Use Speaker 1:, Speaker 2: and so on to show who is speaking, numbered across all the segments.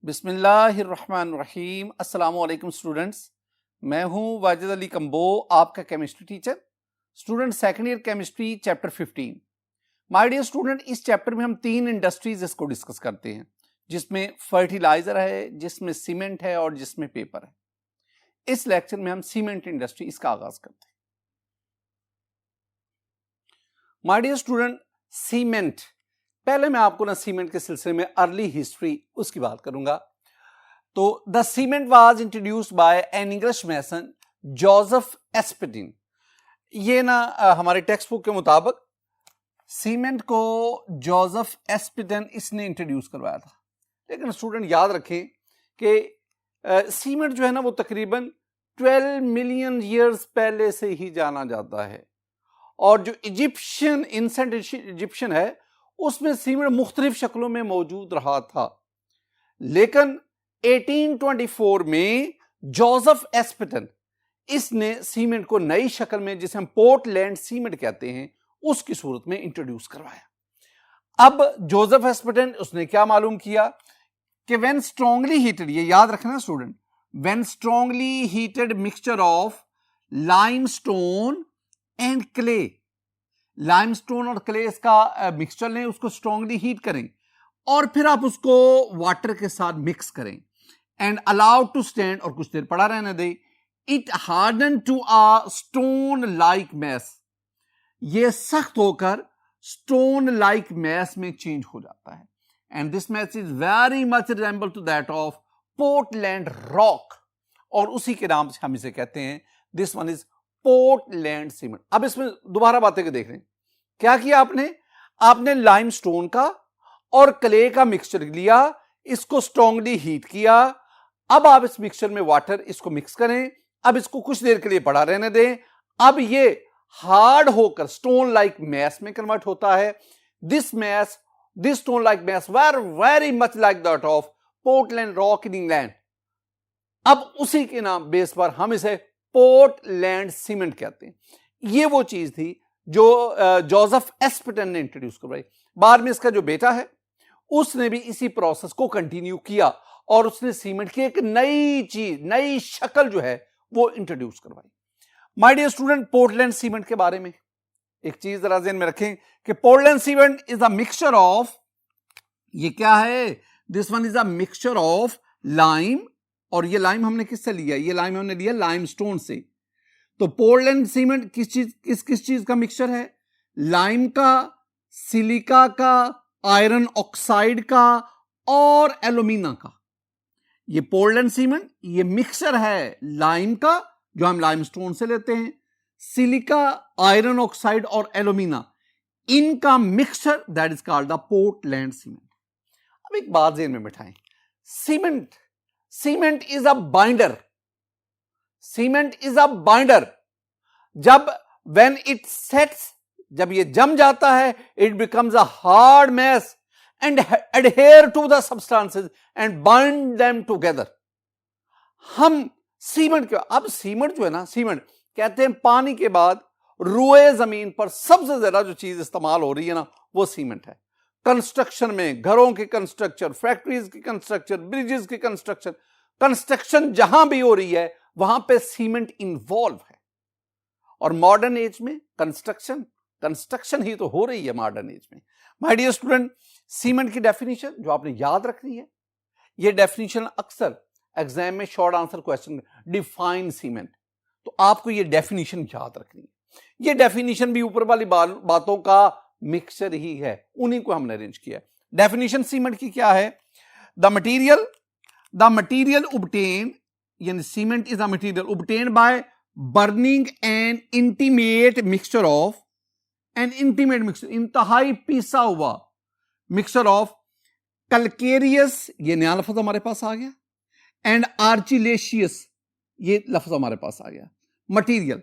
Speaker 1: बिस्मिल्लाहिर्रहमानिर्रहीम। अस्सलामु अलैकुम स्टूडेंट्स, मैं हूं वाजिद अली कंबो, आपका chemistry teacher. Student second year chemistry chapter 15। My dear student, इस चैप्टर में हम 3 इंडस्ट्रीज इसको डिस्कस करते हैं, जिसमें फर्टिलाइजर है, जिसमें सीमेंट है और जिसमें पेपर है। इस लेक्चर में हम सीमेंट इंडस्ट्री इसका आगाज करते हैं। माय डियर स्टूडेंट, सीमेंट, पहले मैं आपको ना सीमेंट के सिलसिले में अर्ली हिस्ट्री उसकी बात करूंगा। तो the cement was introduced by an English mason Joseph Aspdin. ये ना हमारे टेक्स्ट बुक के मुताबिक सीमेंट को जोसेफ एस्पेडिन इसने इंट्रोड्यूस करवाया था। लेकिन स्टूडेंट याद रखें कि सीमेंट जो है ना वो तकरीबन 12 मिलियन ईयर्स पहले से ही जाना जाता है। और जो इजिप्शियन एंशिएंट इजिप्शियन है उसमें सीमेंट मुख्तलिफ शक्लों में मौजूद रहा था। लेकिन 1824 में जोसेफ एस्पेडिन इसने सीमेंट को नई शक्ल में, जिसे हम पोर्टलैंड सीमेंट कहते हैं, उसकी सूरत में इंट्रोड्यूस करवाया। अब जोसेफ एस्पेडिन उसने क्या मालूम किया कि व्हेन स्ट्रांगली हीटेड, ये याद रखना student, when strongly heated mixture of limestone and clay, limestone और क्ले इसका मिक्सचर लें, उसको स्ट्रांगली हीट करें और फिर आप उसको वाटर के साथ मिक्स करें एंड अलाउ टू स्टैंड, और कुछ देर पड़ा रहने दें। It harden to a stone like mass, ये सख्त होकर स्टोन लाइक मैस में चेंज हो जाता है। And this mass is very much resemble to that of Portland rock, और उसी के नाम से हम इसे कहते हैं, this one is Portland cement. अब इसमें दोबारा बातें के देख रहे हैं, क्या किया आपने लाइमस्टोन का और क्ले का मिक्सचर लिया, इसको स्ट्रांगली हीट किया। अब आप इस मिक्सचर में वाटर इसको मिक्स करें, अब इसको कुछ देर के लिए पड़ा रहने दें। अब ये हार्ड होकर स्टोन लाइक मैस में कन्वर्ट होता है। This stone like mass very much like that of Portland rock in England. अब उसी के नाम बेस पर हम इसे पोर्टलैंड सीमेंट कहते हैं। ये वो चीज थी जो जोसेफ एस्पेडिन ने इंट्रोड्यूस करवाई। बाद में इसका जो बेटा है उसने भी इसी प्रोसेस को कंटिन्यू किया और उसने सीमेंट की एक नई चीज, नई शक्ल जो है वो इंट्रोड्यूस करवाई। My dear student, Portland cement के बारे में एक चीज जरा ध्यान में रखें कि Portland cement is a mixture of, ये क्या है, this one is a mixture of lime, और ये लाइम हमने किससे लिया, ये लाइम हमने लिया लाइमस्टोन से। तो पोर्टलैंड सीमेंट किस चीज का मिक्सचर है, लाइम का, सिलिका का, आयरन ऑक्साइड का और एल्यूमिना का। ये पोर्टलैंड सीमेंट ये मिक्सचर है लाइम का, जो हम लाइमस्टोन से लेते हैं, सिलिका, आयरन ऑक्साइड और एल्यूमिना, इनका mixture, that is called the Portland cement. अब एक बात ध्यान में बिठाएं, cement is a binder, cement is a binder. जब व्हेन इट सेट्स, जब ये जम जाता है, it becomes a hard mass and adhere to the substances and bind them together. हम सीमेंट अब सीमेंट जो है ना, सीमेंट कहते हैं पानी के बाद रुए जमीन पर सबसे ज्यादा जो चीज इस्तेमाल हो रही है ना वो सीमेंट है। कंस्ट्रक्शन में, घरों के कंस्ट्रक्शन, फैक्ट्रीज की कंस्ट्रक्शन, ब्रिजेस की कंस्ट्रक्शन जहां भी हो रही है वहां पे सीमेंट इन्वॉल्व है। और मॉडर्न एज में कंस्ट्रक्शन ही तो हो रही है मॉडर्न एज में। माय डियर स्टूडेंट, सीमेंट की डेफिनेशन जो आपने याद रखनी है, ये डेफिनेशन अक्सर एग्जाम में short answer question, define cement, तो आपको ये डेफिनेशन याद रखनी है। ये डेफिनेशन भी ऊपर वाली बातों का मिक्सचर ही है, उन्हीं को हमने अरेंज किया। डेफिनेशन सीमेंट की क्या है, द मटीरियल obtained, यानी cement is a material obtained bye burning an intimate mixture of, इंतहाई पीसा हुआ मिक्सचर ऑफ कैल्केरियस, ये नया लफ्ज हमारे पास आ गया, एंड आर्चिलेशियस, ये लफ्ज हमारे पास आ गया। मटीरियल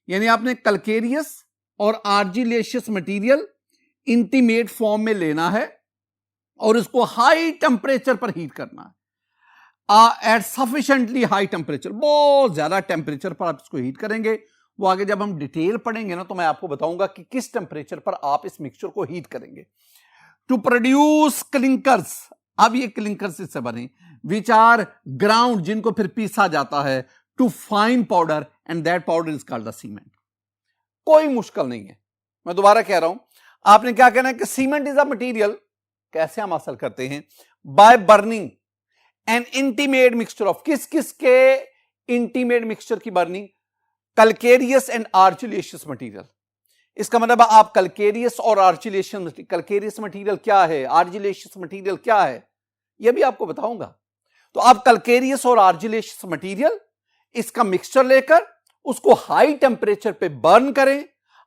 Speaker 1: यानी आपने कैल्केरियस और आर्जिलेशियस मटीरियल इंटीमेट फॉर्म में लेना है और इसको हाई टेम्परेचर पर हीट करना है, एट सफिशिएंटली हाई टेम्परेचर, बहुत ज्यादा टेम्परेचर पर आप इसको हीट करेंगे। वो आगे जब हम डिटेल पढ़ेंगे ना तो मैं आपको बताऊंगा कि किस टेम्परेचर पर आप इस मिक्सचर को हीट करेंगे टू प्रोड्यूस क्लिंकर्स। अब ये क्लिंकर्स इससे बने विच आर ग्राउंड, जिनको फिर पीसा जाता है to fine powder, and that powder is called the cement. कोई मुश्किल नहीं है, मैं दोबारा कह रहा हूं, आपने क्या कहना है कि सीमेंट इज अ मटीरियल। कैसे हम हासिल करते हैं? By burning an intimate mixture of, किस किस के इंटीमेट मिक्सचर की burning? Calcareous and argillaceous material. इसका मतलब आप कैलकेरियस और आर्जिलेशियस, कैलकेरियस मटीरियल क्या है, आर्जिलेशियस मटीरियल क्या है, यह भी आपको बताऊंगा। तो आप कैलकेरियस और आर्जिलेशियस मटीरियल, इसका मिक्सचर लेकर उसको हाई टेम्परेचर पे बर्न करें,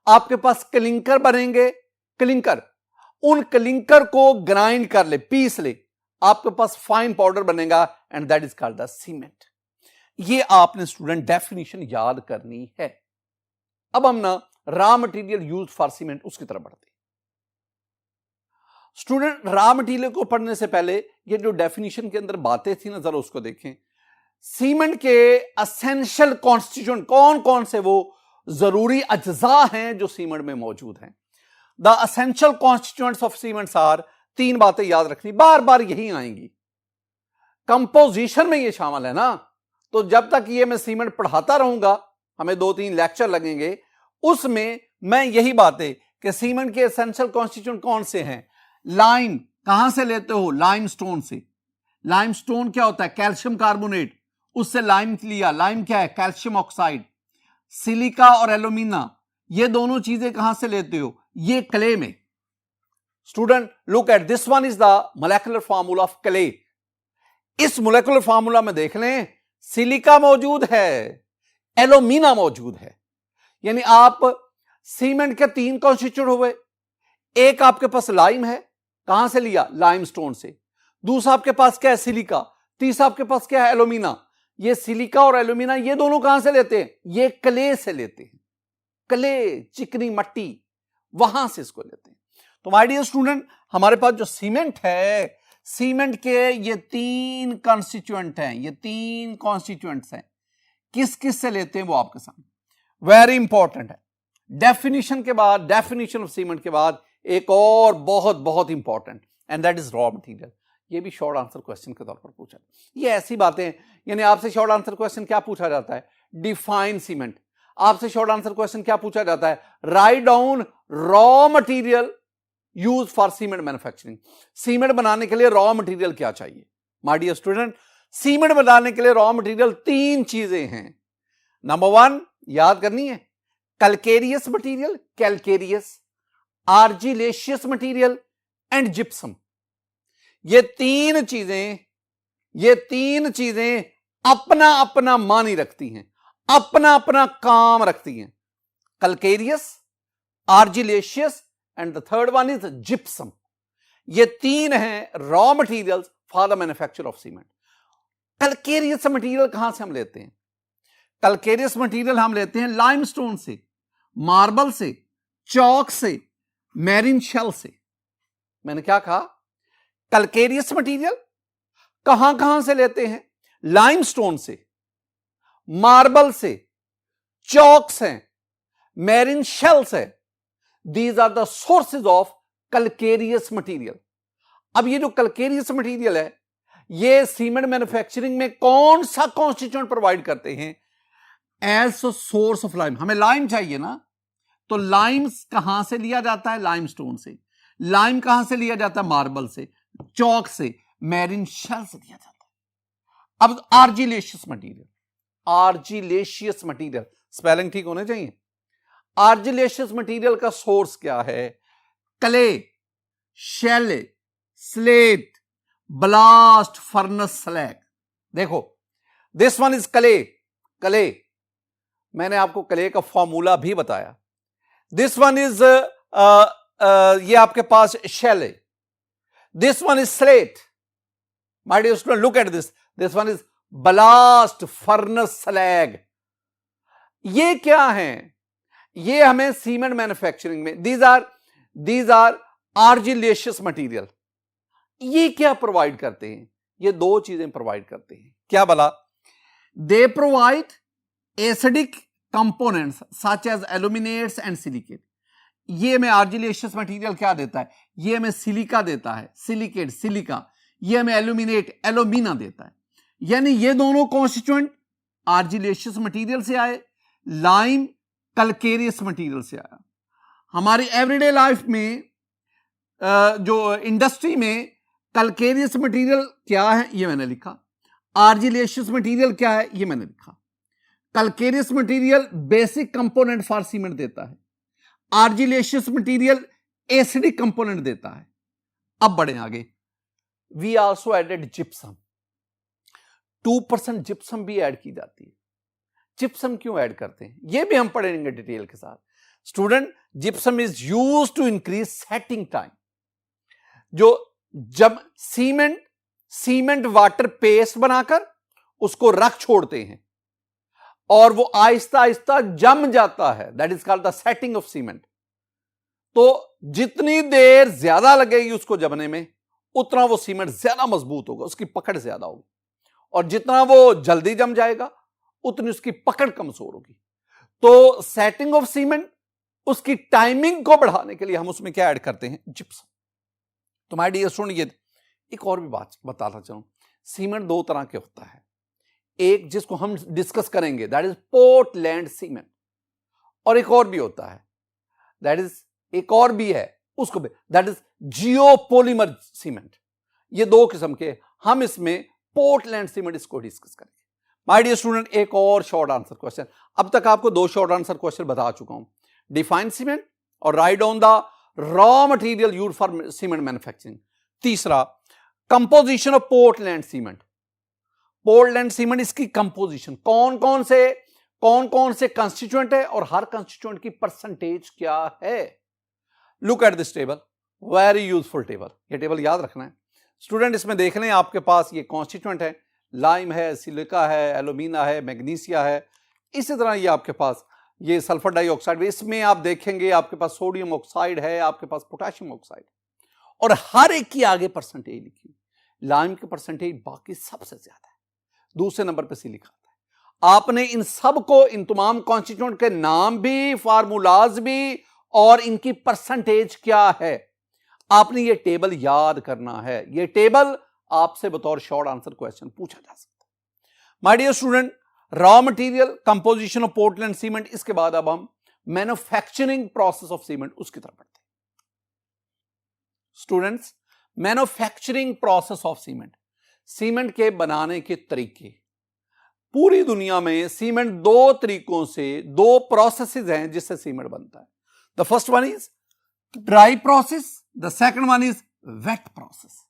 Speaker 1: आपके पास क्लिंकर बनेंगे। क्लिंकर, उन क्लिंकर को ग्राइंड कर ले, पीस ले, आपके पास फाइन पाउडर बनेगा, and that is called the cement. ये आपने स्टूडेंट डेफिनेशन याद करनी है। अब हम ना raw material use for cement उसकी तरफ बढ़ते हैं। स्टूडेंट, रॉ मटेरियल को पढ़ने से पहले ये जो डेफिनेशन के अंदर बातें थी ना, जरा उसको देखें। सीमेंट के एसेंशियल कॉन्स्टिट्यूएंट कौन कौन से वो जरूरी अज्जा हैं जो सीमेंट में मौजूद हैं। The essential constituents of cements are, तीन बातें याद रखनी, बार बार यही आएंगी। कंपोजिशन में ये शामिल है ना, तो जब तक ये मैं सीमेंट पढ़ाता रहूंगा, हमें 2-3 लेक्चर लगेंगे, उसमें मैं यही बातें कि सीमेंट के एसेंशियल कॉन्स्टिट्यूएंट कौन से हैं। लाइम कहां से लेते हो? लाइमस्टोन से। लाइमस्टोन क्या होता है? कैल्शियम कार्बोनेट, उससे लाइम लिया। लाइम क्या है? Calcium oxide. सिलिका और एल्यूमिना, ये दोनों चीजें कहां से लेते हो? ये क्ले में। Student look at this one, is the molecular formula of clay. इस मोलेकुलर फार्मूला में देख लें, सिलिका मौजूद है, एल्यूमिना मौजूद है। यानी आप सीमेंट के 3 कॉन्स्टिट्यूएंट हुए। एक आपके पास लाइम है, कहां से लिया? लाइमस्टोन से। दूसरा आपके पास क्या है? सिलिका। तीसरा आपके पास क्या है? एल्यूमिना। ये सिलिका और एल्यूमिना ये दोनों कहां से लेते हैं? ये क्ले से लेते हैं। क्ले, चिकनी मट्टी, वहां से इसको लेते हैं। तो माय डियर स्टूडेंट, हमारे पास जो सीमेंट है, सीमेंट के ये 3 कॉन्स्टिट्यूएंट हैं, ये 3 कॉन्स्टिट्यूएंट्स हैं। किस किस से लेते हैं वो आपके सामने वेरी इंपॉर्टेंट है। डेफिनेशन के बाद, डेफिनेशन ऑफ सीमेंट के बाद एक और बहुत बहुत important, and that is raw material. ये भी शॉर्ट आंसर क्वेश्चन के तौर पर पूछा। ये ऐसी बातें, यानी आपसे शॉर्ट आंसर क्वेश्चन क्या पूछा जाता है? Define cement. आपसे शॉर्ट आंसर क्वेश्चन क्या पूछा जाता है? Write down raw material use for cement manufacturing. Cement बनाने के लिए रॉ मटेरियल क्या चाहिए? माय डियर स्टूडेंट, सीमेंट बनाने के लिए रॉ मटेरियल 3 चीजें हैं। नंबर 1 याद करनी है, calcareous material, calcareous, argillaceous material and gypsum. ये तीन चीजें अपना अपना मानी रखती हैं, अपना अपना काम रखती हैं। Calcareous, argillaceous and the third one is gypsum. ये 3 हैं raw materials for the manufacture of cement. Calcareous material कहां से हम लेते हैं? कैलकेरियस मटेरियल हम लेते हैं लाइमस्टोन से, मार्बल से, चौक से, मैरिन शेल से। मैंने क्या कहा? कैलकेरियस मटेरियल कहां कहां से लेते हैं? लाइमस्टोन से, मार्बल से, चौक से, मैरिन शेल से। These are the sources of calcareous material. अब ये जो कैलकेरियस मटेरियल है, ये सीमेंट मैन्युफैक्चरिंग में कौन सा कॉन्स्टिट्यूएंट प्रोवाइड करते हैं? As source of lime. हमें लाइम चाहिए ना, तो लाइम कहां से लिया जाता है? लाइमस्टोन से। लाइम कहां से लिया जाता है? मार्बल से, चौक से, मैरिन शेल से लिया जाता है। अब argillaceous material, argillaceous material, spelling ठीक होने चाहिए। आर्जिलेशियस मटेरियल का सोर्स क्या है? Clay, shale, slate, blast furnace slag. देखो, this one is clay. Clay, मैंने आपको क्ले का फॉर्मूला भी बताया। दिस वन इज ये आपके पास शेल है। This one is slate. My dear student, look at this one is blast furnace slag. ये क्या है? ये हमें सीमेंट मैन्युफैक्चरिंग में, दीज आर आर्जिलेशियस मटेरियल। ये क्या प्रोवाइड करते हैं? ये 2 चीजें प्रोवाइड करते हैं। क्या भला? They provide acidic components such as aluminates and silicate. ये में आर्जिलेशियस मटेरियल क्या देता है? ये हमें सिलिका देता है, सिलिकेट, सिलिका। ये हमें एल्यूमिनेट, एल्यूमिना देता है। यानी ये दोनों कॉन्स्टिट्यूएंट आर्जिलेशियस मटेरियल से आए, लाइम कैलकेरियस मटेरियल से आया। हमारी एवरीडे लाइफ में जो इंडस्ट्री में कैलकेरियस मटेरियल क्या है ये मैंने लिखा, आर्जिलेशियस मटेरियल क्या है ये मैंने लिखा। Calcareous material basic component for cement देता है, आर्जिलेशियस मटेरियल एसिडिक कंपोनेंट देता है। अब बढ़े आगे, we also added gypsum, 2% gypsum भी ऐड की जाती है। जिप्सम क्यों ऐड करते हैं ये भी हम पढ़ेंगे डिटेल के साथ। Student, gypsum is used to increase setting time. जो जब सीमेंट वाटर पेस्ट बनाकर उसको रख छोड़ते हैं और वो आहिस्ता आहिस्ता जम जाता है, that is called the setting of cement. तो जितनी देर ज्यादा लगेगी उसको जमने में उतना वो सीमेंट ज्यादा मजबूत होगा, उसकी पकड़ ज्यादा होगी, और जितना वो जल्दी जम जाएगा उतनी उसकी पकड़ कमजोर होगी। तो सेटिंग ऑफ सीमेंट, उसकी टाइमिंग को बढ़ाने के लिए हम उसमें क्या ऐड करते हैं, जिप्सम। तो माय डियर स्टूडेंट, ये एक और भी बात बताना चाहूं, सीमेंट दो तरह के होता है। एक जिसको हम डिस्कस करेंगे दैट इज पोर्टलैंड सीमेंट, और एक और भी होता है दैट इज, एक और भी है उसको भी, दैट इज जियोपॉलीमर सीमेंट। ये दो किस्म के, हम इसमें पोर्टलैंड सीमेंट इसको डिस्कस करेंगे। माय डियर स्टूडेंट, एक और शॉर्ट आंसर क्वेश्चन। अब तक आपको दो शॉर्ट आंसर क्वेश्चन बता चुका हूं, डिफाइन सीमेंट और write down the raw material used for cement manufacturing. तीसरा, composition of Portland cement. Portland cement, इसकी कंपोजिशन, कौन कौन से कंस्टिट्यूएंट है और हर कंस्टिट्यूएंट की परसेंटेज क्या है। Look at this table, very useful table, ये टेबल याद रखना है स्टूडेंट। इसमें देख लें, आपके पास ये कॉन्स्टिट्यूएंट है, लाइम है, सिलिका है, एल्यूमिना है, मैग्नीशिया है। इसी तरह ये आपके पास ये सल्फर डाइऑक्साइड, इसमें आप देखेंगे आपके पास सोडियम ऑक्साइड है, आपके पास पोटेशियम ऑक्साइड, और हर एक की आगे परसेंटेज लिखी। लाइम की परसेंटेज बाकी सबसे ज्यादा है, दूसरे नंबर पर सिलिका आता है। आपने इन सब को, इन तमाम कॉन्स्टिट्यूएंट के नाम भी, फार्मूलाज भी और इनकी परसेंटेज क्या है, आपने ये टेबल याद करना है। ये टेबल आपसे बतौर शॉर्ट आंसर क्वेश्चन पूछा जा सकता है। My dear student, raw material, composition of Portland cement, इसके बाद अब हम मैन्युफैक्चरिंग प्रोसेस ऑफ सीमेंट उसकी तरफ बढ़ते हैं। Students, manufacturing process of cement, cement के बनाने के तरीके। पूरी दुनिया में सीमेंट दो तरीकों से, दो प्रोसेसेस हैं जिससे सीमेंट बनता है। The first one is dry process, the second one is wet process.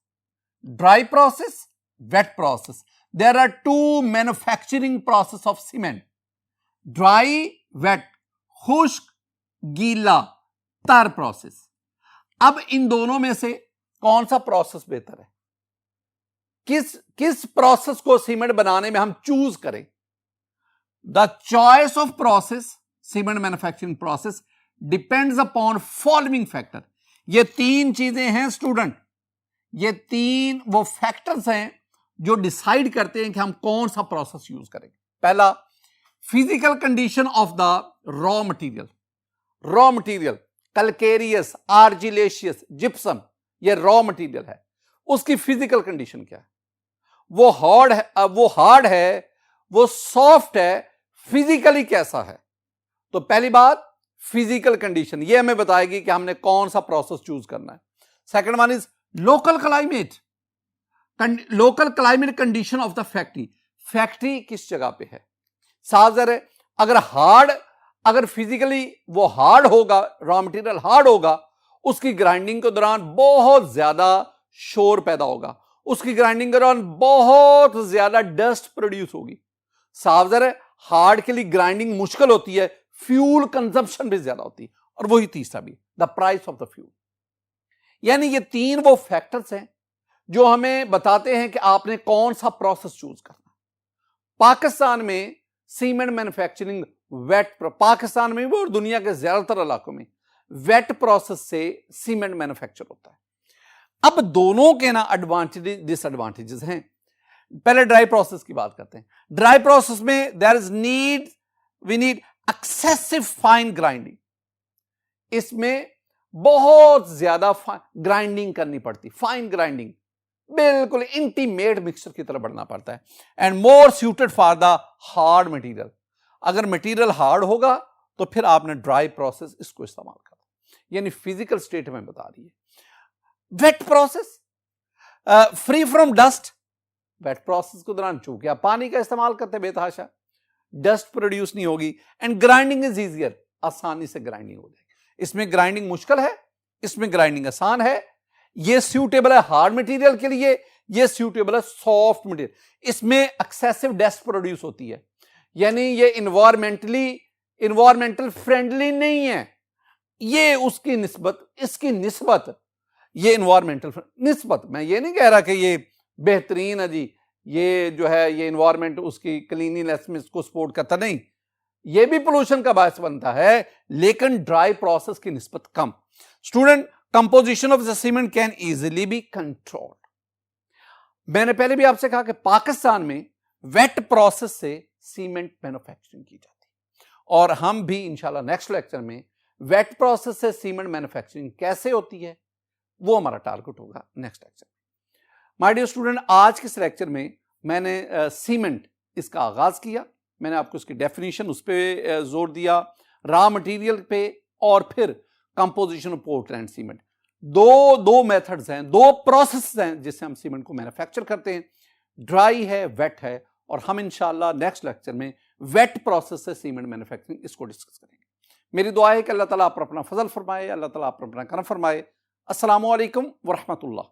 Speaker 1: Dry process, wet process, there are two manufacturing process of cement, dry, wet, खुश्क, गीला, तर प्रोसेस। अब इन दोनों में से कौन सा प्रोसेस बेहतर है, किस प्रोसेस को सीमेंट बनाने में हम चूज करें। The choice of process, cement manufacturing process depends upon following factor. ये तीन चीजें हैं स्टूडेंट, ये तीन वो फैक्टर्स हैं जो डिसाइड करते हैं कि हम कौन सा प्रोसेस यूज करेंगे। पहला, physical condition of the raw material. Raw material calcareous, argillaceous, gypsum, ये रॉ मटेरियल है, उसकी फिजिकल कंडीशन क्या है, वो हार्ड है, वो सॉफ्ट है, फिजिकली कैसा है। तो पहली बात फिजिकल कंडीशन, ये हमें बताएगी कि हमने कौन सा प्रोसेस चूज करना है। Second one is local climate, local climate condition of the factory, factory किस जगह पे है। साजर है, अगर फिजिकली वो हार्ड होगा, रॉ मटेरियल हार्ड होगा, उसकी ग्राइंडिंग के दौरान बहुत ज्यादा शोर पैदा होगा, उसकी ग्राइंडिंग के दौरान बहुत ज्यादा डस्ट प्रोड्यूस होगी। सावजर है, हार्ड के लिए ग्राइंडिंग मुश्किल होती है, फ्यूल कंजम्पशन भी ज्यादा होती है, और वही तीसरा भी, the price of the fuel. यानी ये तीन वो फैक्टर्स हैं जो हमें बताते हैं कि आपने कौन सा प्रोसेस चूज करना। पाकिस्तान में सीमेंट मैन्युफैक्चरिंग वेट, पाकिस्तान में भी और दुनिया के ज्यादातर इलाकों में वेट प्रोसेस से सीमेंट मैन्युफैक्चर होता है। अब दोनों के ना एडवांटेज डिसएडवांटेजेस हैं। पहले ड्राई प्रोसेस की बात करते हैं। ड्राई प्रोसेस में we need excessive fine grinding, इसमें बहुत ज्यादा ग्राइंडिंग करनी पड़ती, फाइन ग्राइंडिंग, बिल्कुल इंटीमेट मिक्सचर की तरफ बढ़ना पड़ता है and more suited for the hard material. अगर मटेरियल हार्ड होगा तो फिर आपने ड्राई प्रोसेस इसको इस्तेमाल करना, यानी फिजिकल स्टेट में बता रही है। Wet process free from dust, wet process के दौरान चूंकि आप पानी का इस्तेमाल करते हैं बेतहाशा, डस्ट प्रोड्यूस नहीं होगी एंड ग्राइंडिंग इज इजियर, आसानी से ग्राइंडिंग हो जाएगी। इसमें ग्राइंडिंग मुश्किल है, इसमें ग्राइंडिंग आसान है। ये सूटेबल है हार्ड मटेरियल के लिए, ये सूटेबल है सॉफ्ट मटेरियल। इसमें एक्सेसिव डस्ट प्रोड्यूस होती है, यानी ये इन्वायरमेंटल फ्रेंडली नहीं है। ये उसकी निस्बत, इसकी निस्बत, ये इन्वायरमेंटल निस्बत, मैं ये नहीं कह रहा कि ये बेहतरीन है जी, ये जो है ये इन्वायरमेंट उसकी क्लीनिनेस में इसको सपोर्ट करता, नहीं, ये भी पोल्यूशन का बायस बनता है, लेकिन ड्राई प्रोसेस की निस्बत कम। Student, composition of the cement can easily be controlled. मैंने पहले भी आपसे कहा कि पाकिस्तान में वेट प्रोसेस से सीमेंट मैन्युफैक्चरिंग की जाती है और हम भी इंशाल्लाह नेक्स्ट लेक्चर में वेट प्रोसेस से सीमेंट मैन्युफैक्चरिंग कैसे होती है वो हमारा टारगेट होगा नेक्स्ट लेक्चर में। माय डियर स्टूडेंट, आज के इस लेक्चर में मैंने सीमेंट इसका आगाज किया, मैंने आपको इसकी डेफिनेशन उस पर जोर दिया, रॉ मटेरियल पे, और फिर कंपोजिशन ऑफ पोर्टलैंड सीमेंट। दो मेथड्स हैं, दो प्रोसेस हैं जिससे हम सीमेंट को मैन्युफैक्चर करते हैं, ड्राई है, वेट है, और हम इंशाल्लाह नेक्स्ट लेक्चर में वेट प्रोसेस से सीमेंट मैन्युफैक्चरिंग इसको डिस्कस करेंगे। मेरी दुआ है कि अल्लाह ताला आप पर अपना फजल फरमाए, अल्लाह ताला आप पर अपना करम फरमाए। अस्सलामु अलैकुम व रहमतुल्लाह।